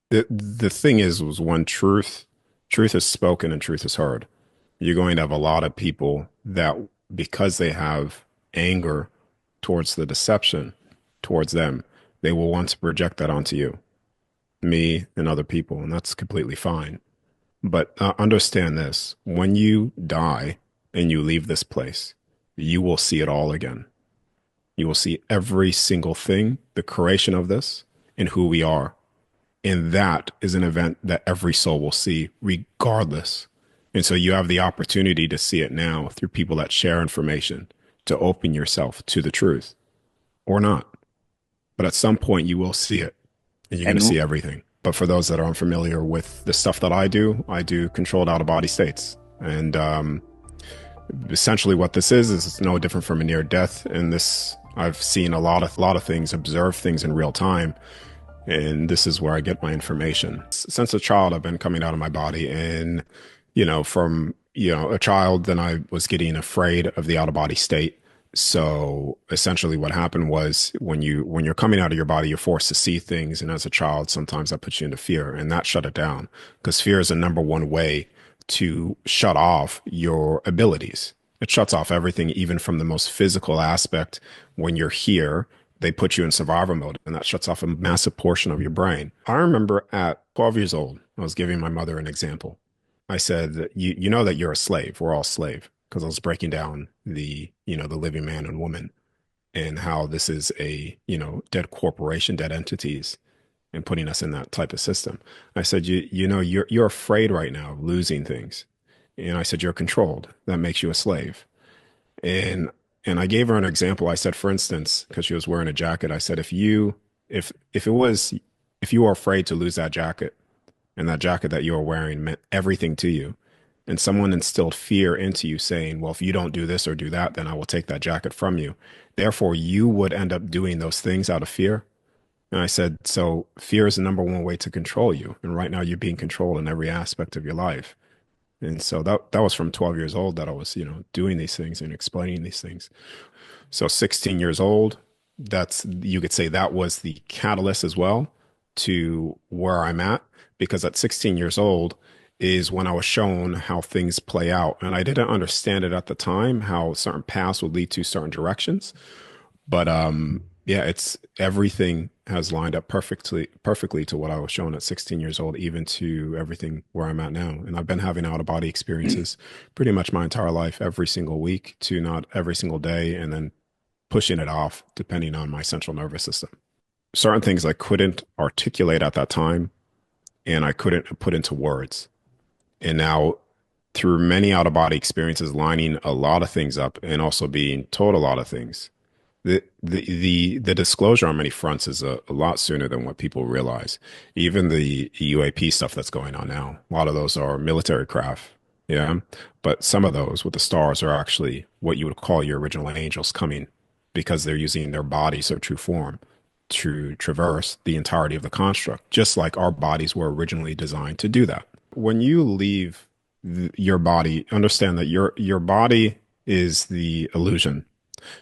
The thing is, was when truth is spoken and truth is heard, you're going to have a lot of people that, because they have anger towards the deception towards them, they will want to project that onto you, me, and other people, and that's completely fine. But understand this: when you die and you leave this place, you will see it all again. You will see every single thing, the creation of this, and who we are. And that is an event that every soul will see regardless. And so you have the opportunity to see it now through people that share information, to open yourself to the truth or not. But at some point you will see it and you're going to And see everything. But for those that are unfamiliar with the stuff that I do controlled out of body states. And essentially what this is it's no different from a near death. And this, I've seen a lot of things, observe things in real time, and this is where I get my information. Since a child, I've been coming out of my body, and from a child, then I was getting afraid of the out of body state. So essentially, what happened was when you're coming out of your body, you're forced to see things, and as a child, sometimes that puts you into fear, and that shut it down because fear is the number one way to shut off your abilities. It shuts off everything, even from the most physical aspect. When you're here, they put you in survival mode, and that shuts off a massive portion of your brain. I remember at 12 years old, I was giving my mother an example. I said, you know that you're a slave. We're all slave, because I was breaking down the living man and woman, and how this is a, dead corporation, dead entities, and putting us in that type of system. I said, you're afraid right now of losing things. And I said, you're controlled. That makes you a slave. And and I gave her an example. I said, for instance, because she was wearing a jacket, I said, if you were afraid to lose that jacket, and that jacket that you were wearing meant everything to you, and someone instilled fear into you saying, well, if you don't do this or do that, then I will take that jacket from you. Therefore, you would end up doing those things out of fear. And I said, so fear is the number one way to control you. And right now you're being controlled in every aspect of your life. And so that was from 12 years old that I was, doing these things and explaining these things. So 16 years old, you could say that was the catalyst as well to where I'm at, because at 16 years old is when I was shown how things play out. And I didn't understand it at the time, how certain paths would lead to certain directions. But yeah, it's everything has lined up perfectly to what I was shown at 16 years old, even to everything where I'm at now. And I've been having out of body experiences pretty much my entire life, every single week to not every single day, and then pushing it off depending on my central nervous system. Certain things I couldn't articulate at that time and I couldn't put into words. And now, through many out of body experiences, lining a lot of things up and also being told a lot of things, the disclosure on many fronts is a lot sooner than what people realize. Even the UAP stuff that's going on now, a lot of those are military craft. Yeah. But some of those with the stars are actually what you would call your original angels coming, because they're using their bodies, their true form, to traverse the entirety of the construct, just like our bodies were originally designed to do that. When you leave your body, understand that your body is the illusion.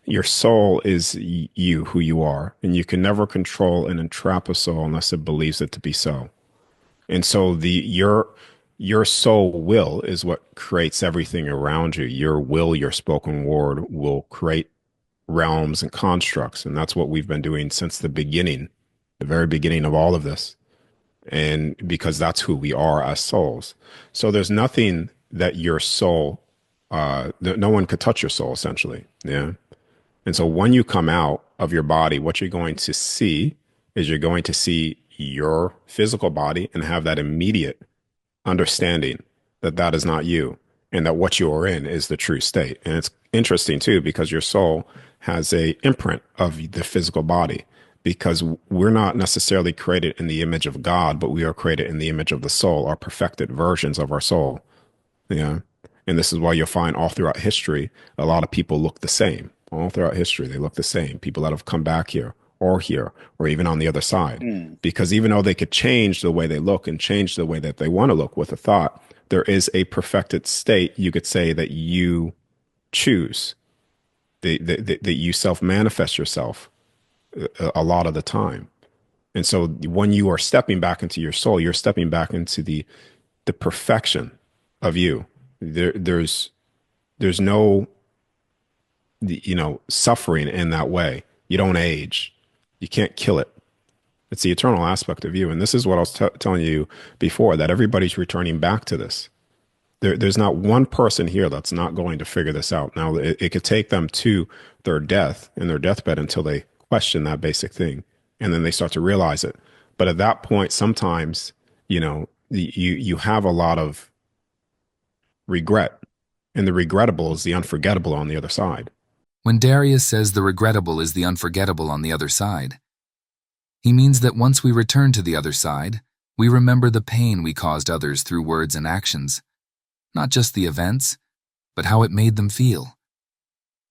Your soul is you, who you are, and you can never control and entrap a soul unless it believes it to be so. And so your soul will is what creates everything around you. Your will, your spoken word will create realms and constructs, and that's what we've been doing since the beginning, the very beginning of all of this. And because that's who we are as souls. So there's nothing that your soul, that no one could touch your soul essentially. Yeah. And so when you come out of your body, what you're going to see is you're going to see your physical body and have that immediate understanding that that is not you, and that what you are in is the true state. And it's interesting too, because your soul has a imprint of the physical body, because we're not necessarily created in the image of God, but we are created in the image of the soul, our perfected versions of our soul. Yeah. And this is why you'll find all throughout history, a lot of people look the same. All throughout history, they look the same. People that have come back here, or even on the other side. mm, Because even though they could change the way they look and change the way that they want to look with a thought, there is a perfected state, you could say, that you choose, that you self manifest yourself a lot of the time. And so when you are stepping back into your soul, you're stepping back into the perfection of you. There's no suffering in that way. You don't age. You can't kill it. It's the eternal aspect of you. And this is what I was telling you before, that everybody's returning back to this. There's not one person here that's not going to figure this out. Now, it could take them to their death in their deathbed until they question that basic thing. And then they start to realize it. But at that point, sometimes, you have a lot of regret. And the regrettable is the unforgettable on the other side. When Darius says the regrettable is the unforgettable on the other side, he means that once we return to the other side, we remember the pain we caused others through words and actions, not just the events, but how it made them feel.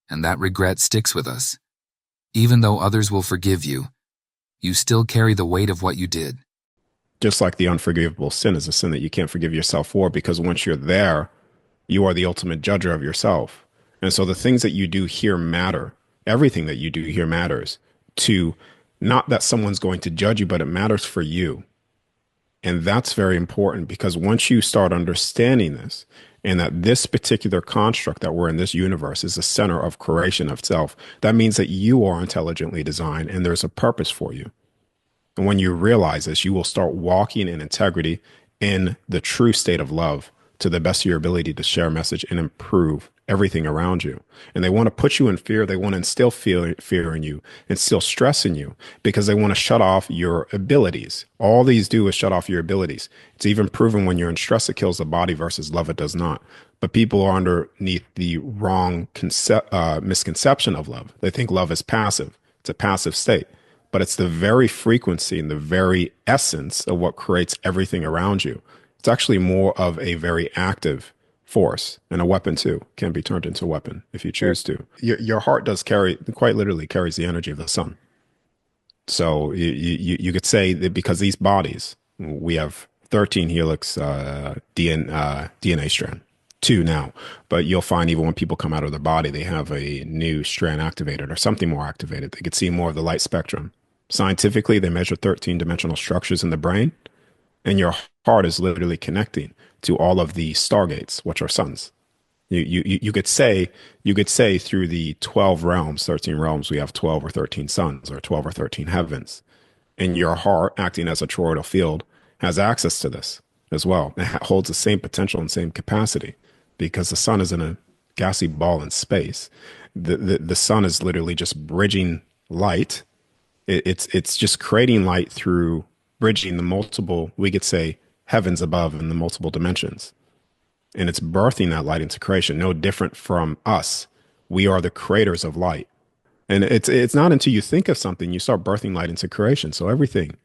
And that regret sticks with us. Even though others will forgive you, you still carry the weight of what you did. Just like the unforgivable sin is a sin that you can't forgive yourself for, because once you're there, you are the ultimate judger of yourself. And so the things that you do here matter. Everything that you do here matters to, not that someone's going to judge you, but it matters for you. And that's very important, because once you start understanding this, and that this particular construct that we're in, this universe, is the center of creation of itself, that means that you are intelligently designed and there's a purpose for you. And when you realize this, you will start walking in integrity, in the true state of love, to the best of your ability to share a message and improve everything around you. And they want to put you in fear. They want to instill fear in you, instill stress in you, because they want to shut off your abilities. All these do is shut off your abilities. It's even proven when you're in stress, it kills the body, versus love, it does not. But people are underneath the wrong misconception of love. They think love is passive. It's a passive state. But it's the very frequency and the very essence of what creates everything around you. It's actually more of a very active force, and a weapon too. Can be turned into a weapon if you choose to. Your heart does carry, quite literally carries the energy of the sun. So you could say that because these bodies, we have 13 helix DNA strand, 2 now, but you'll find even when people come out of their body, they have a new strand activated or something more activated. They could see more of the light spectrum. Scientifically, they measure 13-dimensional structures in the brain, and your heart is literally connecting to all of the stargates, which are suns. You could say through the 12 realms, 13 realms, we have 12 or 13 suns, or 12 or 13 heavens. And your heart, acting as a toroidal field, has access to this as well. It holds the same potential and same capacity, because the sun is in a gassy ball in space. The sun is literally just bridging light. It's just creating light through bridging the multiple, we could say, heavens above in the multiple dimensions. And it's birthing that light into creation, no different from us. We are the creators of light. And it's not until you think of something, you start birthing light into creation. So everything,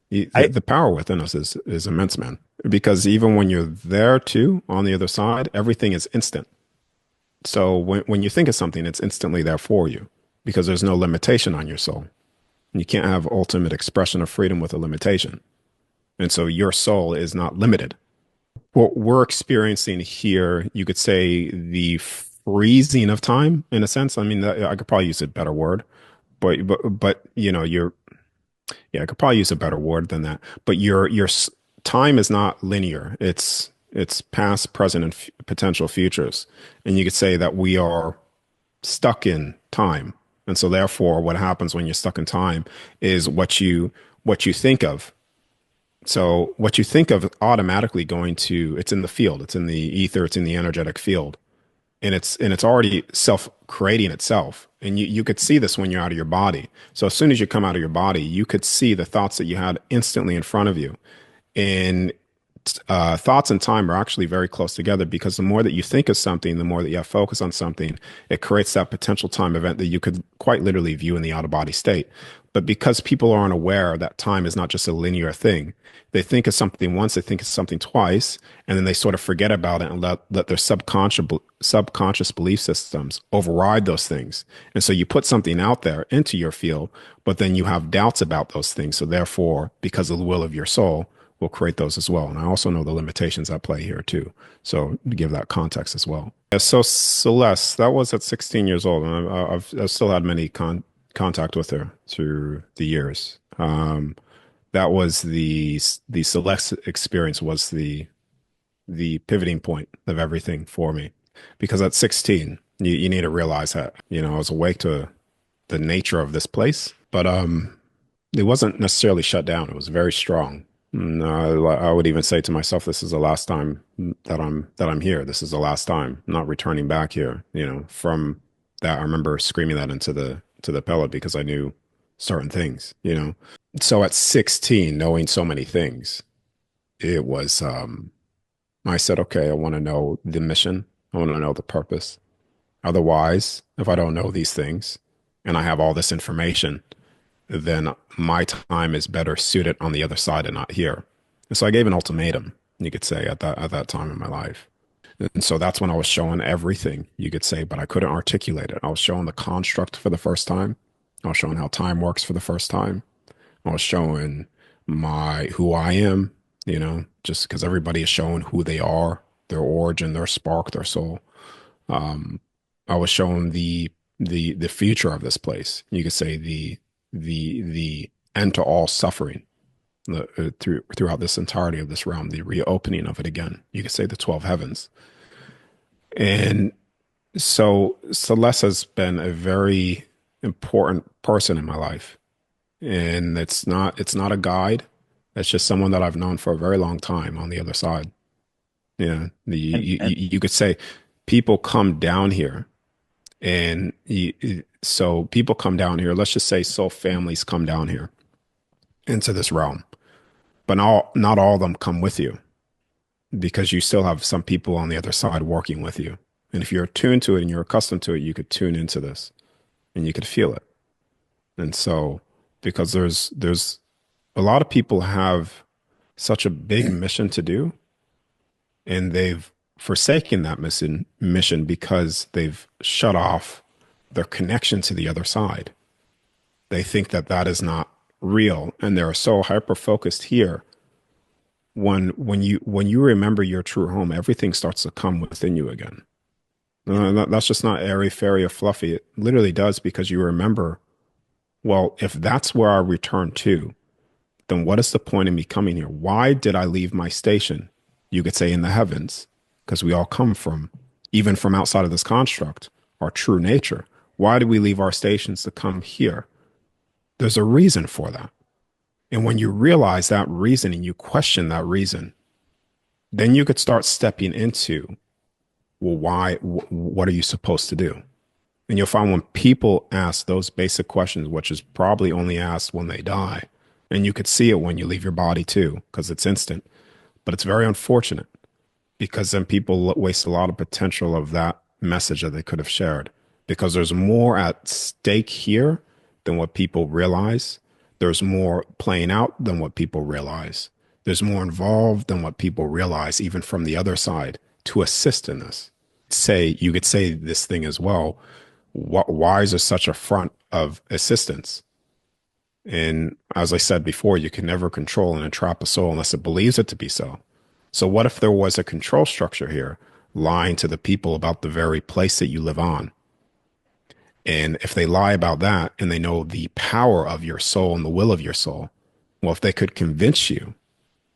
the power within us is immense, man. Because even when you're there too, on the other side, everything is instant. So when you think of something, it's instantly there for you, because there's no limitation on your soul. And you can't have ultimate expression of freedom with a limitation. And so your soul is not limited. What we're experiencing here, you could say the freezing of time, in a sense. I mean, I could probably use a better word, but I could probably use a better word than that. But your time is not linear. It's past, present, and potential futures. And you could say that we are stuck in time. And so therefore, what happens when you're stuck in time is what you think of. So what you think of automatically it's in the field, it's in the ether, it's in the energetic field. And it's already self-creating itself. And you could see this when you're out of your body. So as soon as you come out of your body, you could see the thoughts that you had instantly in front of you. And thoughts and time are actually very close together, because the more that you think of something, the more that you have focus on something, it creates that potential time event that you could quite literally view in the out of body state. But because people aren't aware that time is not just a linear thing, they think of something once, they think of something twice, and then they sort of forget about it and let their subconscious belief systems override those things. And so you put something out there into your field, but then you have doubts about those things. So therefore, because of the will of your soul, will create those as well. And I also know the limitations at play here too. So to give that context as well. Yeah, so Celeste, that was at 16 years old, and I've still had many contact with her through the years. that was the Celeste experience was the pivoting point of everything for me. Because at 16, you need to realize that, I was awake to the nature of this place, but it wasn't necessarily shut down. It was very strong. I would even say to myself, this is the last time that I'm here. This is the last time. I'm not returning back here. From that, I remember screaming that into the pellet because I knew certain things. So at 16, knowing so many things, it was I said, okay, I want to know the mission. I want to know the purpose. Otherwise, if I don't know these things and I have all this information, then my time is better suited on the other side and not here. And so I gave an ultimatum, you could say, at that time in my life. And so that's when I was showing everything, you could say, but I couldn't articulate it. I was showing the construct for the first time. I was showing how time works for the first time. I was showing my who I am, just because everybody is showing who they are, their origin, their spark, their soul. Um, I was showing the future of this place. You could say the end to all suffering throughout this entirety of this realm, the reopening of it again. You could say the 12 heavens. And so Celeste has been a very important person in my life. And it's not a guide. It's just someone that I've known for a very long time on the other side. Yeah. You could say people come down here so people come down here. Let's just say soul families come down here into this realm, but not all of them come with you because you still have some people on the other side working with you. And if you're attuned to it and you're accustomed to it, you could tune into this and you could feel it. And so, because there's a lot of people have such a big mission to do, and they've forsaken that mission because they've shut off their connection to the other side. They think that that is not real, and they're so hyper focused here. When you remember your true home, everything starts to come within you again. That's just not airy fairy or fluffy. It literally does because you remember. Well, if that's where I return to, then what is the point of me coming here? Why did I leave my station? You could say in the heavens, because we all come from, even from outside of this construct, our true nature. Why do we leave our stations to come here? There's a reason for that. And when you realize that reason and you question that reason, then you could start stepping into, well, why, what are you supposed to do? And you'll find when people ask those basic questions, which is probably only asked when they die, and you could see it when you leave your body too, because it's instant, but it's very unfortunate because then people waste a lot of potential of that message that they could have shared because there's more at stake here than what people realize. There's more playing out than what people realize. There's more involved than what people realize, even from the other side, to assist in this. You could say this thing as well. Why is there such a front of assistance? And as I said before, you can never control and entrap a soul unless it believes it to be so. So what if there was a control structure here lying to the people about the very place that you live on? And if they lie about that and they know the power of your soul and the will of your soul, well, if they could convince you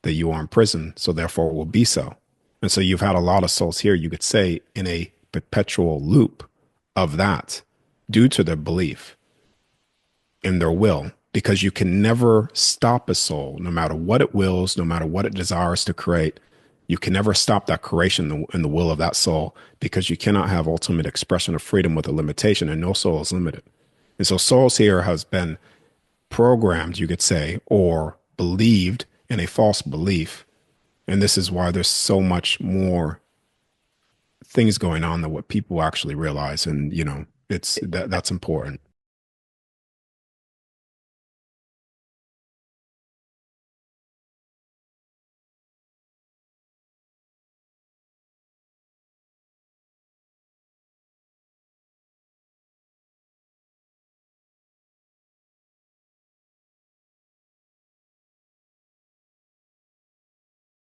that you are in prison, so therefore it will be so. And so you've had a lot of souls here, you could say, in a perpetual loop of that due to their belief in their will, because you can never stop a soul, no matter what it wills, no matter what it desires to create. You can never stop that creation in the will of that soul because you cannot have ultimate expression of freedom with a limitation, and no soul is limited. And so souls here has been programmed, you could say, or believed in a false belief. And this is why there's so much more things going on than what people actually realize. And, it's that's important.